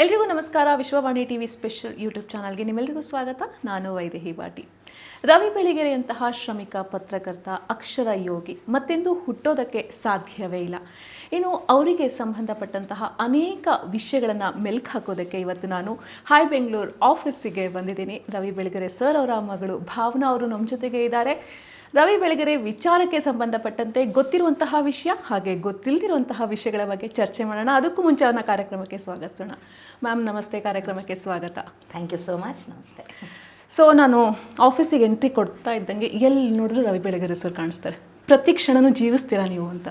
ಎಲ್ರಿಗೂ ನಮಸ್ಕಾರ. Vishwavani TV special YouTube ಚಾನಲ್ಗೆ ನಿಮ್ಮೆಲ್ಲರಿಗೂ ಸ್ವಾಗತ. ನಾನು ವೈದೇಹಿ ಬಾಟಿ. ರವಿ ಬೆಳಗೆರೆಯಂತಹ ಶ್ರಮಿಕ ಪತ್ರಕರ್ತ, ಅಕ್ಷರ ಯೋಗಿ ಮತ್ತೆಂದು ಹುಟ್ಟೋದಕ್ಕೆ ಸಾಧ್ಯವೇ ಇಲ್ಲ. ಇನ್ನು ಅವರಿಗೆ ಸಂಬಂಧಪಟ್ಟಂತಹ ಅನೇಕ ವಿಷಯಗಳನ್ನು ಮೆಲ್ಕು ಹಾಕೋದಕ್ಕೆ ಇವತ್ತು ನಾನು ಹಾಯ್ ಬೆಂಗಳೂರು ಆಫೀಸಿಗೆ ಬಂದಿದ್ದೀನಿ. ರವಿ ಬೆಳಗೆರೆ ಸರ್ ಅವರ ಮಗಳು ಭಾವನಾ ಅವರು ನಮ್ಮ ಜೊತೆಗೆ ಇದ್ದಾರೆ. ರವಿ ಬೆಳಗೆರೆ ವಿಚಾರಕ್ಕೆ ಸಂಬಂಧಪಟ್ಟಂತೆ ಗೊತ್ತಿರುವಂತಹ ವಿಷಯ ಹಾಗೆ ಗೊತ್ತಿಲ್ಲದಿರುವಂತಹ ವಿಷಯಗಳ ಬಗ್ಗೆ ಚರ್ಚೆ ಮಾಡೋಣ. ಅದಕ್ಕೂ ಮುಂಚೆ ಅವನ ಕಾರ್ಯಕ್ರಮಕ್ಕೆ ಸ್ವಾಗತಿಸೋಣ. ಮ್ಯಾಮ್ ನಮಸ್ತೆ, ಕಾರ್ಯಕ್ರಮಕ್ಕೆ ಸ್ವಾಗತ. Thank you so much. ನಮಸ್ತೆ. ಸೊ ನಾನು ಆಫೀಸಿಗೆ ಎಂಟ್ರಿ ಕೊಡ್ತಾ ಇದ್ದಂಗೆ ಎಲ್ಲಿ ನೋಡಿದ್ರು ರವಿ ಬೆಳಗೆರೆ ಸರ್ ಕಾಣಿಸ್ತಾರೆ. ಪ್ರತಿ ಕ್ಷಣನೂ ಜೀವಿಸ್ತೀರಾ ನೀವು ಅಂತ?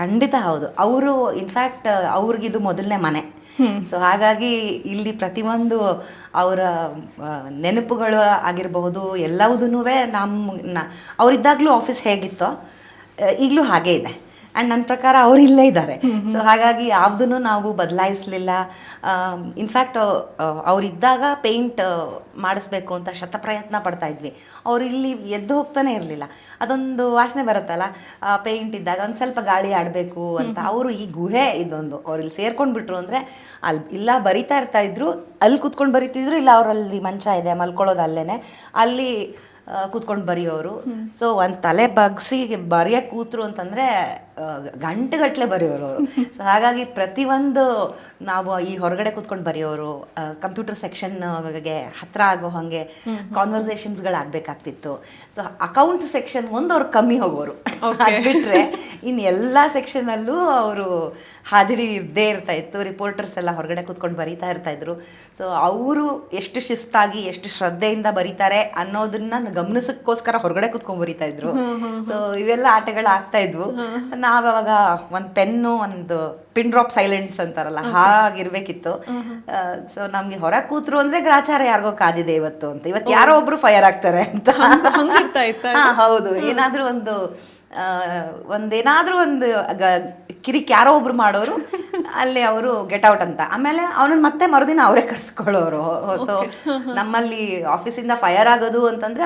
ಖಂಡಿತ ಹೌದು. ಅವರು ಇನ್ಫ್ಯಾಕ್ಟ್ ಅವ್ರಿಗಿದು ಮೊದಲನೇ ಮನೆ. ಸೊ ಹಾಗಾಗಿ ಇಲ್ಲಿ ಪ್ರತಿಯೊಂದು ಅವರ ನೆನಪುಗಳು ಆಗಿರಬಹುದು ಎಲ್ಲವುದೂ ಅವರಿದ್ದಾಗಲೂ ಆಫೀಸ್ ಹೇಗಿತ್ತೋ ಈಗಲೂ ಹಾಗೇ ಇದೆ. ಆ್ಯಂಡ್ ನನ್ನ ಪ್ರಕಾರ ಅವರು ಇಲ್ಲೇ ಇದ್ದಾರೆ. ಸೊ ಹಾಗಾಗಿ ಯಾವುದನ್ನು ನಾವು ಬದಲಾಯಿಸಲಿಲ್ಲ. ಇನ್ಫ್ಯಾಕ್ಟ್ ಅವರಿದ್ದಾಗ ಪೇಂಟ್ ಮಾಡಿಸ್ಬೇಕು ಅಂತ ಶತಪ್ರಯತ್ನ ಪಡ್ತಾ ಇದ್ವಿ. ಅವ್ರು ಇಲ್ಲಿ ಎದ್ದು ಹೋಗ್ತಾನೆ ಇರಲಿಲ್ಲ. ಅದೊಂದು ವಾಸನೆ ಬರುತ್ತಲ್ಲ ಪೇಂಟ್ ಇದ್ದಾಗ, ಒಂದು ಸ್ವಲ್ಪ ಗಾಳಿ ಆಡಬೇಕು ಅಂತ. ಅವರು ಈ ಗುಹೆ ಇದೊಂದು ಅವ್ರು ಇಲ್ಲಿ ಸೇರ್ಕೊಂಡು ಬಿಟ್ರು ಅಂದರೆ ಅಲ್ಲಿ ಇಲ್ಲ ಬರಿತಾ ಇರ್ತಾ ಇದ್ರು, ಅಲ್ಲಿ ಕೂತ್ಕೊಂಡು ಬರಿತಿದ್ರು, ಇಲ್ಲ ಅವರಲ್ಲಿ ಮಂಚ ಇದೆ ಮಲ್ಕೊಳ್ಳೋದು ಅಲ್ಲೇ, ಅಲ್ಲಿ ಕೂತ್ಕೊಂಡು ಬರೆಯೋರು. ಸೊ ಒಂದು ತಲೆ ಬಗ್ಸಿ ಬರೆಯೋಕ್ಕೆ ಕೂತ್ರು ಅಂತಂದರೆ ಗಂಟೆಗಟ್ಟಲೆ ಬರೆಯೋರು ಅವರು. ಸೊ ಹಾಗಾಗಿ ಪ್ರತಿಯೊಂದು ನಾವು ಈ ಹೊರಗಡೆ ಕೂತ್ಕೊಂಡು ಬರೆಯೋರು, ಕಂಪ್ಯೂಟರ್ ಸೆಕ್ಷನ್ಗೆ ಹತ್ರ ಆಗೋ ಹಾಗೆ ಕಾನ್ವರ್ಸೇಷನ್ಸ್ಗಳಾಗಬೇಕಾಗ್ತಿತ್ತು. ಸೊ ಅಕೌಂಟ್ ಸೆಕ್ಷನ್ ಅವ್ರು ಕಮ್ಮಿ ಹೋಗೋರು. ಬಿಟ್ಟರೆ ಇನ್ನು ಎಲ್ಲ ಸೆಕ್ಷನಲ್ಲೂ ಅವರು ಹಾಜರಿ ಇದ್ದೇ ಇರ್ತಾ ಇತ್ತು. ರಿಪೋರ್ಟರ್ಸ್ ಎಲ್ಲ ಹೊರಗಡೆ ಕೂತ್ಕೊಂಡು ಬರೀತಾ ಇರ್ತಾಯಿದ್ರು. ಸೊ ಅವರು ಎಷ್ಟು ಶಿಸ್ತಾಗಿ ಎಷ್ಟು ಶ್ರದ್ಧೆಯಿಂದ ಬರೀತಾರೆ ಅನ್ನೋದನ್ನ ಗಮನಿಸೋಕ್ಕೋಸ್ಕರ ಹೊರಗಡೆ ಕೂತ್ಕೊಂಡು ಬರೀತಾ ಇದ್ರು. ಸೊ ಇವೆಲ್ಲ ಆಟಗಳು ಆಗ್ತಾ ಇದ್ವು. ನಾವಾಗ ಒಂದು ಪೆನ್ನು, ಒಂದು ಪಿನ್ ಡ್ರಾಪ್ ಸೈಲೆನ್ಸ್ ಅಂತಾರಲ್ಲ ಹಾಗಿರ್ಬೇಕಿತ್ತು. ಸೊ ನಮ್ಗೆ ಹೊರ ಕೂತ್ರು ಅಂದ್ರೆ ಗ್ರಾಚಾರ ಯಾರಿಗೋ ಕಾದಿದೆ ಇವತ್ತು ಯಾರೋ ಒಬ್ರು ಫೈರ್ ಆಗ್ತಾರೆ ಅಂತ. ಹೌದು, ಏನಾದ್ರೂ ಒಂದೇನಾದ್ರೂ ಒಂದು ಕಿರಿಕ್ ಯಾರೋ ಒಬ್ರು ಮಾಡೋರು ಅಲ್ಲಿ ಅವರು ಗೆಟ್ ಔಟ್ ಅಂತ. ಆಮೇಲೆ ಅವನನ್ನ ಮತ್ತೆ ಮರುದಿನ ಅವರೇ ಕರ್ಸ್ಕೊಳ್ಳೋರು. ಸೊ ನಮ್ಮಲ್ಲಿ ಆಫೀಸಿಂದ ಫೈರ್ ಆಗೋದು ಅಂತಂದ್ರೆ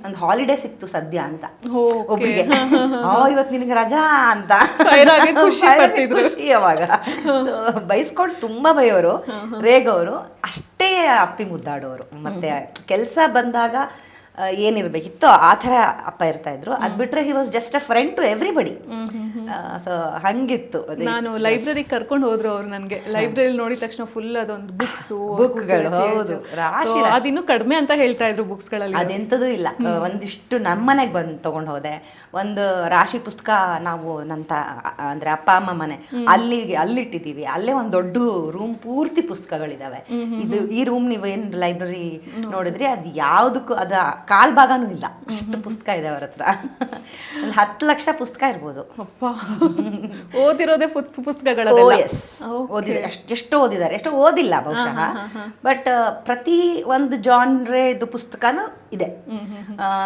ಒಂದು ಹಾಲಿಡೇ ಸಿಕ್ತು ಸದ್ಯ ಅಂತ ಒಬ್ರಿಗೆ. ಇವತ್ತು ನಿನಗೆ ರಜಾ ಅಂತ ಖುಷಿ ಅವಾಗ. ಬೈಸ್ಕೊಂಡು ತುಂಬಾ ಬೈಯೋರು, ರೇಗೋರು, ಅಷ್ಟೇ ಅಪ್ಪಿ ಮುದ್ದಾಡೋರು. ಮತ್ತೆ ಕೆಲಸ ಬಂದಾಗ ಏನಿರ್ಬೇಕಿತ್ತೋ ಆ ಥರ ಅಪ್ಪ ಇರ್ತಾ ಇದ್ರು. ಅದ್ ಬಿಟ್ರೆ he was just a friend to everybody. So ಹಂಗಿತ್ತು. ನಾನು ಲೈಬ್ರರಿ ಕರ್ಕೊಂಡು ಹೋದ್ರು ಅವ್ರು ನನಗೆ. ಲೈಬ್ರರಿ ನೋಡಿದ ತಕ್ಷಣ ಫುಲ್ ಅದೊಂದು ಬುಕ್ಗಳು, ಹೌದು, ರಾಶಿ. ಅದಿನ್ನೂ ಕಡಿಮೆ ಅಂತ ಹೇಳ್ತಾ ಇದ್ರು ಬುಕ್ಸ್ಗಳಲ್ಲಿ. ಅದೆಂಥದ್ದು ಇಲ್ಲ. ಒಂದಿಷ್ಟು ನಮ್ಮನೆಗೆ ಬಂದು ತಗೊಂಡು ಹೋದೆ. ಒಂದು ರಾಶಿ ಪುಸ್ತಕ ನಾವು ಅಂದ್ರೆ ಅಪ್ಪ ಅಮ್ಮ ಮನೆ ಅಲ್ಲಿಟ್ಟಿದ್ದೀವಿ. ಅಲ್ಲೇ ಒಂದು ದೊಡ್ಡ ರೂಮ್ ಪೂರ್ತಿ ಪುಸ್ತಕಗಳಿದಾವೆ. ಈ ರೂಮ್ ನೀವೇನ್ ಲೈಬ್ರರಿ ನೋಡಿದ್ರಿ ಅದು ಯಾವ್ದಕ್ಕೂ ಅದ ಕಾಲ್ ಭಾಗನೂ ಇಲ್ಲ, ಅಷ್ಟು ಪುಸ್ತಕ ಇದೆ ಅವ್ರ ಹತ್ರ. ಒಂದು 10 ಲಕ್ಷ ಪುಸ್ತಕ ಇರ್ಬೋದು. ಓದಿರೋದೇ ಪುಸ್ತಕಗಳು. ಎಷ್ಟು ಓದಿದ್ದಾರೆ, ಎಷ್ಟು ಓದಿಲ್ಲ ಬಹುಶಃ. ಬಟ್ ಪ್ರತಿ ಒಂದು ಜಾನ್ರೇದು ಪುಸ್ತಕನೂ ಇದೆ.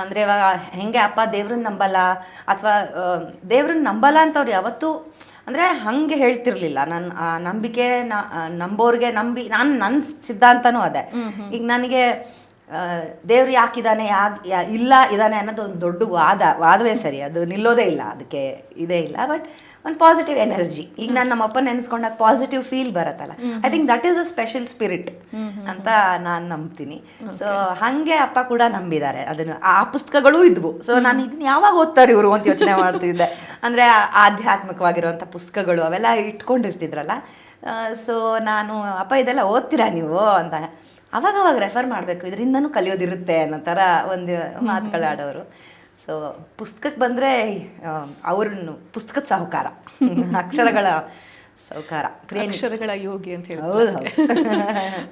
ಅಂದ್ರೆ ಇವಾಗ ಹೆಂಗೆ ಅಪ್ಪ ದೇವ್ರನ್ನ ನಂಬಲ್ಲ ಅಥವಾ ದೇವ್ರನ್ನ ನಂಬಲ್ಲ ಅಂತ ಅವ್ರು ಯಾವತ್ತೂ ಅಂದ್ರೆ ಹಂಗೆ ಹೇಳ್ತಿರ್ಲಿಲ್ಲ. ನಂಬಿಕೆ ನಂಬೋರ್ಗೆ ನನ್ನ ಸಿದ್ಧಾಂತನೂ ಅದೇ. ಈಗ ನನಗೆ ದೇವ್ರು ಯಾಕಿದ್ದಾನೆ ಇಲ್ಲ ಇದ್ದಾನೆ ಅನ್ನೋದು ಒಂದು ದೊಡ್ಡ ವಾದವೇ ಸರಿ. ಅದು ನಿಲ್ಲೋದೇ ಇಲ್ಲ, ಅದಕ್ಕೆ ಇದೇ ಇಲ್ಲ. ಬಟ್ ಒಂದು ಪಾಸಿಟಿವ್ ಎನರ್ಜಿ. ಈಗ ನಾನು ನಮ್ಮ ಅಪ್ಪ ನೆನೆಸ್ಕೊಂಡಾಗ ಪಾಸಿಟಿವ್ ಫೀಲ್ ಬರತ್ತಲ್ಲ. I think that is a special spirit ಅಂತ ನಾನು ನಂಬ್ತೀನಿ. ಸೊ ಹಾಗೆ ಅಪ್ಪ ಕೂಡ ನಂಬಿದ್ದಾರೆ ಅದನ್ನು. ಆ ಪುಸ್ತಕಗಳೂ ಇದ್ವು. ಸೊ ನಾನು ಇದನ್ನ ಯಾವಾಗ ಓದ್ತಾರೆ ಇವರು ಅಂತ ಯೋಚನೆ ಮಾಡ್ತಿದ್ದೆ. ಅಂದರೆ ಆಧ್ಯಾತ್ಮಿಕವಾಗಿರುವಂಥ ಪುಸ್ತಕಗಳು ಅವೆಲ್ಲ ಇಟ್ಕೊಂಡಿರ್ತಿದ್ರಲ್ಲ. ಸೊ ನಾನು ಅಪ್ಪ ಇದೆಲ್ಲ ಓದ್ತೀರಾ ನೀವು ಅಂತ ಅವಾಗ ರೆಫರ್ ಮಾಡಬೇಕು, ಇದರಿಂದನೂ ಕಲಿಯೋದಿರುತ್ತೆ ಅನ್ನೋ ಥರ ಒಂದು ಮಾತುಗಳಾಡೋರು. ಸೊ ಪುಸ್ತಕಕ್ಕೆ ಬಂದರೆ ಅವ್ರನ್ನು ಪುಸ್ತಕದ ಸಾಹುಕಾರ, ಅಕ್ಷರಗಳ ಸಾಹುಕಾರ, ಅಕ್ಷರಗಳ ಯೋಗಿ ಅಂತ ಹೇಳಿ. ಹೌದು.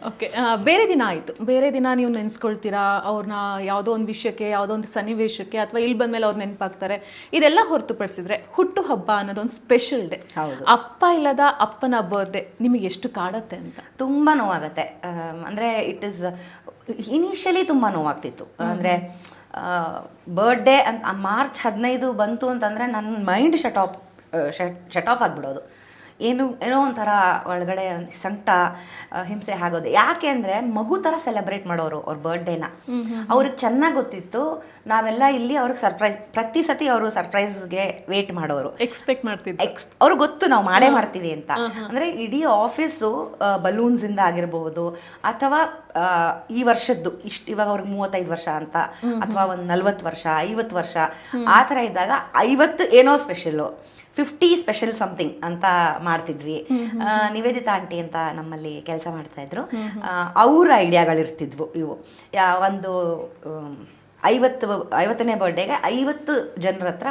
ಓಕೆ, ಬೇರೆ ದಿನ ಆಯಿತು. ಬೇರೆ ದಿನ ನೀವು ನೆನೆಸ್ಕೊಳ್ತೀರಾ ಅವ್ರನ್ನ, ಯಾವುದೋ ಒಂದು ವಿಷಯಕ್ಕೆ, ಯಾವುದೋ ಒಂದು ಸನ್ನಿವೇಶಕ್ಕೆ, ಅಥವಾ ಇಲ್ಲಿ ಬಂದಮೇಲೆ ಅವ್ರು ನೆನಪಾಗ್ತಾರೆ. ಇದೆಲ್ಲ ಹೊರತುಪಡಿಸಿದ್ರೆ ಹುಟ್ಟು ಹಬ್ಬ ಅನ್ನೋದೊಂದು ಸ್ಪೆಷಲ್ ಡೇ. ಅಪ್ಪ ಇಲ್ಲದ ಅಪ್ಪನ ಬರ್ತ್ಡೇ ನಿಮಗೆ ಎಷ್ಟು ಕಾಡತ್ತೆ ಅಂತ? ತುಂಬ ನೋವಾಗತ್ತೆ. ಅಂದರೆ ಇಟ್ ಈಸ್ ಇನಿಷಿಯಲಿ ತುಂಬ ನೋವಾಗ್ತಿತ್ತು. ಅಂದರೆ ಬರ್ಡೇ ಅಂತ ಮಾರ್ಚ್ 15 ಬಂತು ಅಂತಂದರೆ ನನ್ನ ಮೈಂಡ್ ಶಟ್ ಆಫ್ ಆಗಿಬಿಡೋದು. ಏನೋ ಒಂಥರ ಒಳಗಡೆ ಸಂಕಟ, ಹಿಂಸೆ ಆಗೋದು. ಯಾಕೆ ಅಂದರೆ ಮಗು ಥರ ಸೆಲೆಬ್ರೇಟ್ ಮಾಡೋರು ಅವ್ರ ಬರ್ಡೇನ. ಅವ್ರಿಗೆ ಚೆನ್ನಾಗಿ ಗೊತ್ತಿತ್ತು ನಾವೆಲ್ಲ ಇಲ್ಲಿ ಅವ್ರಿಗೆ ಸರ್ಪ್ರೈಸ್, ಪ್ರತಿ ಸತಿ ಅವರು ಸರ್ಪ್ರೈಸ್ಗೆ ವೇಟ್ ಮಾಡೋರು, ಎಕ್ಸ್ಪೆಕ್ಟ್ ಮಾಡ್ತಿದ್ದೆ. ಅವ್ರಿಗೆ ಗೊತ್ತು ನಾವು ಮಾಡೇ ಮಾಡ್ತೀವಿ ಅಂತ. ಅಂದರೆ ಇಡೀ ಆಫೀಸು ಬಲೂನ್ಸಿಂದ ಆಗಿರಬಹುದು, ಅಥವಾ ಈ ವರ್ಷದ್ದು ಇವಾಗ ಅವ್ರಿಗೆ 35 ವರ್ಷ ಅಂತ, ಅಥವಾ ಒಂದು 40 ವರ್ಷ 50 ವರ್ಷ ಆ ಥರ ಇದ್ದಾಗ 50 ಏನೋ ಸ್ಪೆಷಲ್ಲು, 50 ಸ್ಪೆಷಲ್ ಸಮಥಿಂಗ್ ಅಂತ ಮಾಡ್ತಿದ್ವಿ. ನಿವೇದಿತಾ ಆಂಟಿ ಅಂತ ನಮ್ಮಲ್ಲಿ ಕೆಲಸ ಮಾಡ್ತಾ ಇದ್ರು, ಅವ್ರ ಐಡಿಯಾಗಳಿರ್ತಿದ್ವು ಇವು. ಒಂದು 50ನೇ ಬರ್ಡೇಗೆ 50 ಜನರ ಹತ್ರ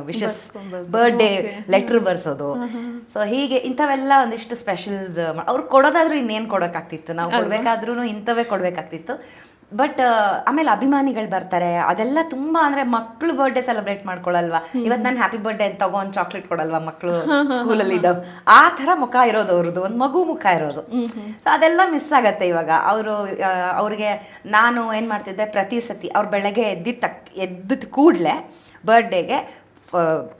ವಿಶಸ್ ಬರ್ಡೇ ಲೆಟ್ರ್ ಬರ್ಸೋದು. ಸೊ ಹೀಗೆ ಇಂಥವೆಲ್ಲ ಒಂದಿಷ್ಟು ಸ್ಪೆಷಲ್ಸ್ ಅವ್ರು ಕೊಡೋದಾದ್ರೂ ಇನ್ನೇನು ಕೊಡೋಕ್ಕಾಗ್ತಿತ್ತು, ನಾವು ಕೊಡ್ಬೇಕಾದ್ರೂ ಇಂಥವೇ ಕೊಡ್ಬೇಕಾಗ್ತಿತ್ತು. ಬಟ್ ಆಮೇಲೆ ಅಭಿಮಾನಿಗಳು ಬರ್ತಾರೆ, ಅದೆಲ್ಲ ತುಂಬಾ ಅಂದ್ರೆ ಮಕ್ಳು ಬರ್ಡೇ ಸೆಲೆಬ್ರೇಟ್ ಮಾಡ್ಕೊಳಲ್ವಾ, ಇವತ್ತು ನಾನು ಹ್ಯಾಪಿ ಬರ್ಡೇ ಅಂತ ತಗೋ ಒಂದು ಚಾಕ್ಲೇಟ್ ಕೊಡಲ್ವಾ ಮಕ್ಕಳು ಸ್ಕೂಲಲ್ಲಿ ಇಡೋ, ಆ ಥರ ಮುಖ ಇರೋದು ಅವ್ರದ್ದು, ಒಂದು ಮಗು ಮುಖ ಇರೋದು. ಸೊ ಅದೆಲ್ಲ ಮಿಸ್ ಆಗತ್ತೆ ಇವಾಗ. ಅವ್ರಿಗೆ ನಾನು ಏನು ಮಾಡ್ತಿದ್ದೆ, ಪ್ರತಿ ಸತಿ ಅವ್ರು ಬೆಳಗ್ಗೆ ಎದ್ದ ಕೂಡಲೇ ಬರ್ಡೇಗೆ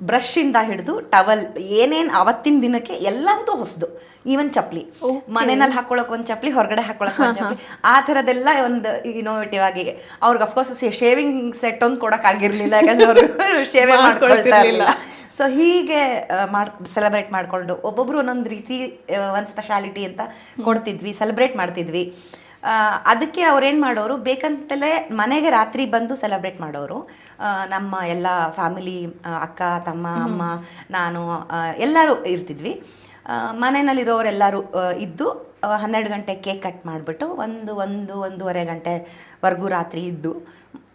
ಬ್ರಷಿಂದ ಹಿಡಿದು ಟವಲ್ ಏನೇನು ಅವತ್ತಿನ ದಿನಕ್ಕೆ ಎಲ್ಲದೂ ಹೊಸದು, ಈವನ್ ಚಪ್ಪಲಿ, ಮನೆಯಲ್ಲಿ ಹಾಕೊಳಕ್ ಒಂದು ಚಪ್ಪಲಿ, ಹೊರಗಡೆ ಹಾಕೊಳಕ್ ಒಂದು ಚಪ್ಪಲಿ, ಆ ಥರದ್ದೆಲ್ಲ ಒಂದು ಇನೋವೇಟಿವ್ ಆಗಿ. ಅವ್ರಿಗೆ ಅಫ್ಕೋರ್ಸ್ ಶೇವಿಂಗ್ ಸೆಟ್ ಒಂದು ಕೊಡೋಕ್ಕಾಗಿರ್ಲಿಲ್ಲ, ಯಾಕಂದ್ರೆ ಅವರು ಶೇವೆ ಮಾಡ್ಕೊಳ್ತಾ ಇರಲಿಲ್ಲ. ಸೊ ಹೀಗೆ ಸೆಲೆಬ್ರೇಟ್ ಮಾಡಿಕೊಂಡು ಒಬ್ಬೊಬ್ರು ಒಂದೊಂದು ರೀತಿ ಒಂದು ಸ್ಪೆಷಾಲಿಟಿ ಅಂತ ಕೊಡ್ತಿದ್ವಿ, ಸೆಲೆಬ್ರೇಟ್ ಮಾಡ್ತಿದ್ವಿ. ಅದಕ್ಕೆ ಅವ್ರೇನು ಮಾಡೋರು, ಬೇಕಂತಲೇ ಮನೆಗೆ ರಾತ್ರಿ ಬಂದು ಸೆಲೆಬ್ರೇಟ್ ಮಾಡೋರು. ನಮ್ಮ ಎಲ್ಲ ಫ್ಯಾಮಿಲಿ, ಅಕ್ಕ ತಮ್ಮ ಅಮ್ಮ ನಾನು ಎಲ್ಲರೂ ಇರ್ತಿದ್ವಿ. ಮನೆಯಲ್ಲಿರೋರೆಲ್ಲರೂ ಇದ್ದು 12 ಗಂಟೆ ಕೇಕ್ ಕಟ್ ಮಾಡಿಬಿಟ್ಟು ಒಂದೂವರೆ ಗಂಟೆವರೆಗೂ ರಾತ್ರಿ ಇದ್ದು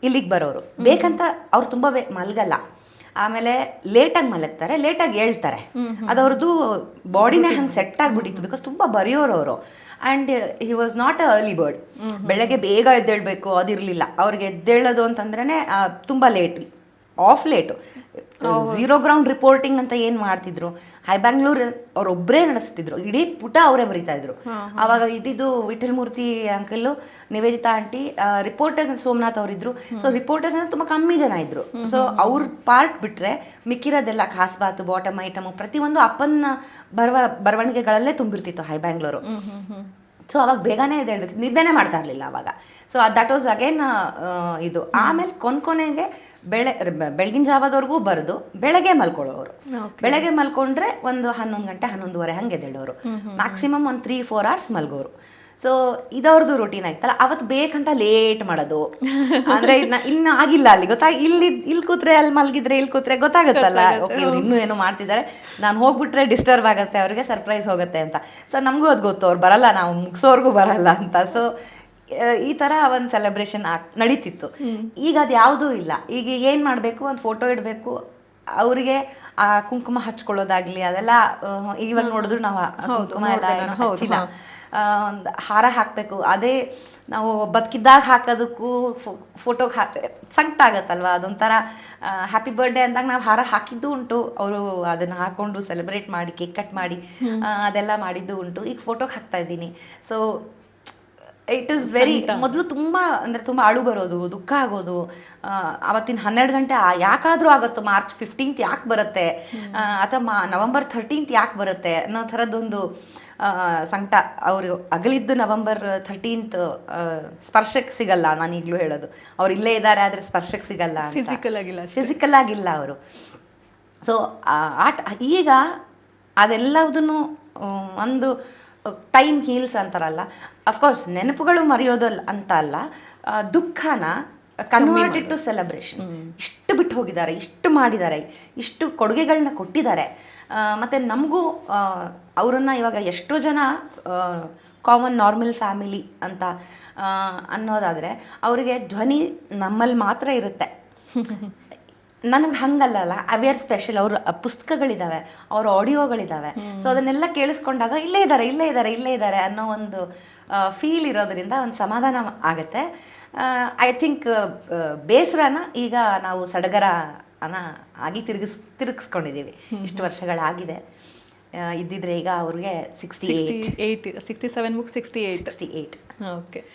ಇಲ್ಲಿಗೆ ಬರೋರು. ಬೇಕಂತ ಅವ್ರು ತುಂಬ ಮಲಗಲ್ಲ, ಆಮೇಲೆ ಲೇಟಾಗಿ ಮಲಗ್ತಾರೆ, ಲೇಟಾಗಿ ಹೇಳ್ತಾರೆ. ಅದು ಅವ್ರದ್ದು ಬಾಡಿನೇ ಹಂಗೆ ಸೆಟ್ ಆಗಿಬಿಟ್ಟಿತ್ತು, ಬಿಕಾಸ್ ತುಂಬ ಬರೆಯೋರು ಅವರು. And he was not a early bird. ಬೆಳಗ್ಗೆ ಬೇಗ ಎದ್ದೇಳಬೇಕು ಅದಿರಲಿಲ್ಲ ಅವ್ರಿಗೆ. ಎದ್ದೇಳೋದು ಅಂತಂದ್ರೇ ತುಂಬ ಲೇಟು. 0 ಗ್ರೌಂಡ್ ರಿಪೋರ್ಟಿಂಗ್ ಅಂತ ಏನು ಮಾಡ್ತಿದ್ರು, ಹೈ ಬ್ಯಾಂಗ್ಳೂರ್ ಅವರೊಬ್ಬರೇ ನಡೆಸ್ತಿದ್ರು, ಇಡೀ ಪುಟ ಅವರೇ ಬರೀತಾ ಇದ್ರು. ಆವಾಗ ಇದ್ದಿದ್ದು Vittal Murthy uncle, Nivedita aunty, reporters Somnath ಅವರಿದ್ರು. ಸೊ ರಿಪೋರ್ಟರ್ಸ್ ಅಂದ್ರೆ ತುಂಬ ಕಮ್ಮಿ ಜನ ಇದ್ರು. ಸೊ ಅವ್ರ ಪಾರ್ಟ್ ಬಿಟ್ರೆ ಮಿಕ್ಕಿರೋದೆಲ್ಲ ಖಾಸ್ಬಾತು, ಬಾಟಮ್ ಐಟಮು ಪ್ರತಿಯೊಂದು ಅಪ್ಪನ ಬರವಣಿಗೆಗಳಲ್ಲೇ ತುಂಬಿರ್ತಿತ್ತು ಹೈ ಬ್ಯಾಂಗ್ಳೂರು. ಸೊ ಅವಾಗ ಬೇಗನೆ ಎದ್ದೇಳ್ಬೇಕು, ನಿದ್ದೆನೇ ಮಾಡ್ತಾ ಇರಲಿಲ್ಲ ಅವಾಗ. ಸೊ ದಟ್ ವಾಸ್ ಅಗೇನ್ ಇದು. ಆಮೇಲೆ ಕೊನೆಗೆ ಬೆಳಗಿನ ಜಾವದವರೆಗೂ ಬರೆದು ಬೆಳಗ್ಗೆ ಮಲ್ಕೊಳ್ಳೋರು. ಬೆಳಗ್ಗೆ ಮಲ್ಕೊಂಡ್ರೆ ಒಂದು 11 ಗಂಟೆ 11:30 ಹಂಗೆ ಎದ್ದೇಳೋರು. ಮ್ಯಾಕ್ಸಿಮಮ್ ಒಂದು 3-4 ಅವರ್ಸ್ ಮಲ್ಗೋರು. ಸೊ ಇದವ್ರದ್ದು ರೂಟೀನ್ ಆಗಿತ್ತಲ್ಲ, ಅವತ್ತು ಬೇಕಂತ ಲೇಟ್ ಮಾಡೋದು. ಅಂದ್ರೆ ಇನ್ನು ಆಗಿಲ್ಲ, ಅಲ್ಲಿ ಇಲ್ಲಿ ಕೂತ್ರೆ ಅಲ್ಲಿ ಮಲಗಿದ್ರೆ ಇಲ್ಲಿ ಕೂತ್ರೆ ಗೊತ್ತಾಗುತ್ತಲ್ಲ, ಓಕೆ ಇವ್ರು ಇನ್ನೂ ಏನೋ ಮಾಡ್ತಿದ್ದಾರೆ, ನಾನು ಹೋಗ್ಬಿಟ್ರೆ ಡಿಸ್ಟರ್ಬ್ ಆಗುತ್ತೆ, ಅವ್ರಿಗೆ ಸರ್ಪ್ರೈಸ್ ಹೋಗುತ್ತೆ ಅಂತ. ಸೊ ನಮಗೂ ಅದು ಗೊತ್ತು, ಅವ್ರು ಬರಲ್ಲ, ನಾವು ಮುಗಿಸೋರ್ಗೂ ಬರಲ್ಲ ಅಂತ. ಸೊ ಈ ಥರ ಒಂದು ಸೆಲೆಬ್ರೇಷನ್ ನಡೀತಿತ್ತು. ಈಗ ಅದು ಯಾವುದೂ ಇಲ್ಲ. ಈಗ ಏನು ಮಾಡಬೇಕು, ಒಂದು ಫೋಟೋ ಇಡಬೇಕು, ಅವರಿಗೆ ಆ ಕುಂಕುಮ ಹಚ್ಕೊಳ್ಳೋದಾಗ್ಲಿ ಅದೆಲ್ಲ ಇವಾಗ ನೋಡಿದ್ರು ನಾವು ಕುಂಕುಮ ಎಲ್ಲ ಹಚ್ಚಿಲ್ಲ. ಒಂದು ಹಾರ ಹಾಕಬೇಕು, ಅದೇ ನಾವು ಬದುಕಿದ್ದಾಗ ಹಾಕೋದಕ್ಕೂ ಫೋಟೋಗೆ ಸಂಕಟ ಆಗುತ್ತಲ್ವ, ಅದೊಂಥರ ಹ್ಯಾಪಿ ಬರ್ಡೇ ಅಂದಾಗ ನಾವು ಹಾರ ಹಾಕಿದ್ದು ಉಂಟು, ಅವರು ಅದನ್ನು ಹಾಕ್ಕೊಂಡು ಸೆಲೆಬ್ರೇಟ್ ಮಾಡಿ ಕೇಕ್ ಕಟ್ ಮಾಡಿ ಅದೆಲ್ಲ ಮಾಡಿದ್ದು ಉಂಟು. ಈಗ ಫೋಟೋಗೆ ಹಾಕ್ತಾ ಇದ್ದೀನಿ. ಸೊ ಇಟ್ ಈಸ್ ವೆರಿ, ಮೊದಲು ತುಂಬ ಅಳು ಬರೋದು, ದುಃಖ ಆಗೋದು. ಅವತ್ತಿನ 12 ಗಂಟೆ ಯಾಕಾದರೂ ಆಗುತ್ತೋ, ಮಾರ್ಚ್ 15th ಯಾಕೆ ಬರುತ್ತೆ, ಅಥವಾ ನವೆಂಬರ್ 13th ಯಾಕೆ ಬರುತ್ತೆ ಅನ್ನೋ ಥರದ್ದೊಂದು ಸಂಕಟ. ಅವರು ಅಗಲಿದ್ದು ನವೆಂಬರ್ 13th, ಸ್ಪರ್ಶಕ್ಕೆ ಸಿಗಲ್ಲ. ನಾನು ಈಗಲೂ ಹೇಳೋದು, ಅವ್ರು ಇಲ್ಲೇ ಇದ್ದಾರೆ ಆದರೆ ಸ್ಪರ್ಶಕ್ಕೆ ಸಿಗಲ್ಲ, ಫಿಸಿಕಲ್ ಆಗಿಲ್ಲ ಅವರು. ಸೊ ಈಗ ಅದೆಲ್ಲದನ್ನು ಒಂದು ಟೈಮ್ ಹೀಲ್ಸ್ ಅಂತಾರಲ್ಲ, ಅಫ್ಕೋರ್ಸ್ ನೆನಪುಗಳು ಮರೆಯೋದಲ್ಲ ಅಂತ ಅಲ್ಲ, ದುಃಖನ ಕನ್ವರ್ಟೆಡ್ ಟು ಸೆಲೆಬ್ರೇಷನ್. ಇಷ್ಟು ಬಿಟ್ಟು ಹೋಗಿದ್ದಾರೆ, ಇಷ್ಟು ಮಾಡಿದ್ದಾರೆ, ಇಷ್ಟು ಕೊಡುಗೆಗಳನ್ನ ಕೊಟ್ಟಿದ್ದಾರೆ. ಮತ್ತು ನಮಗೂ ಅವರನ್ನು ಇವಾಗ ಎಷ್ಟೋ ಜನ ಕಾಮನ್ ನಾರ್ಮಲ್ ಫ್ಯಾಮಿಲಿ ಅಂತ ಅನ್ನೋದಾದರೆ ಅವರಿಗೆ ಧ್ವನಿ ನಮ್ಮಲ್ಲಿ ಮಾತ್ರ ಇರುತ್ತೆ. ನನಗೆ ಹಂಗಲ್ಲ, ಅವೇರ್ ಸ್ಪೆಷಲ್. ಅವ್ರ ಪುಸ್ತಕಗಳಿದ್ದಾವೆ, ಅವ್ರ ಆಡಿಯೋಗಳಿದ್ದಾವೆ. ಸೊ ಅದನ್ನೆಲ್ಲ ಕೇಳಿಸ್ಕೊಂಡಾಗ ಇಲ್ಲೇ ಇದ್ದಾರೆ ಅನ್ನೋ ಒಂದು ಫೀಲ್ ಇರೋದ್ರಿಂದ ಒಂದು ಸಮಾಧಾನ ಆಗುತ್ತೆ. ಐ ಥಿಂಕ್ ಬೇಸರನ ಈಗ ನಾವು ಸಡಗರ ಆಗಿ ತಿರುಗಿಸ್ಕೊಂಡಿದ್ದೀವಿ. ಇಷ್ಟು ವರ್ಷಗಳಾಗಿದೆ. ಇದ್ದಿದ್ರೆ ಈಗ ಅವ್ರಿಗೆ 67 67 ಮುಗಿ 68. ಓಕೆ.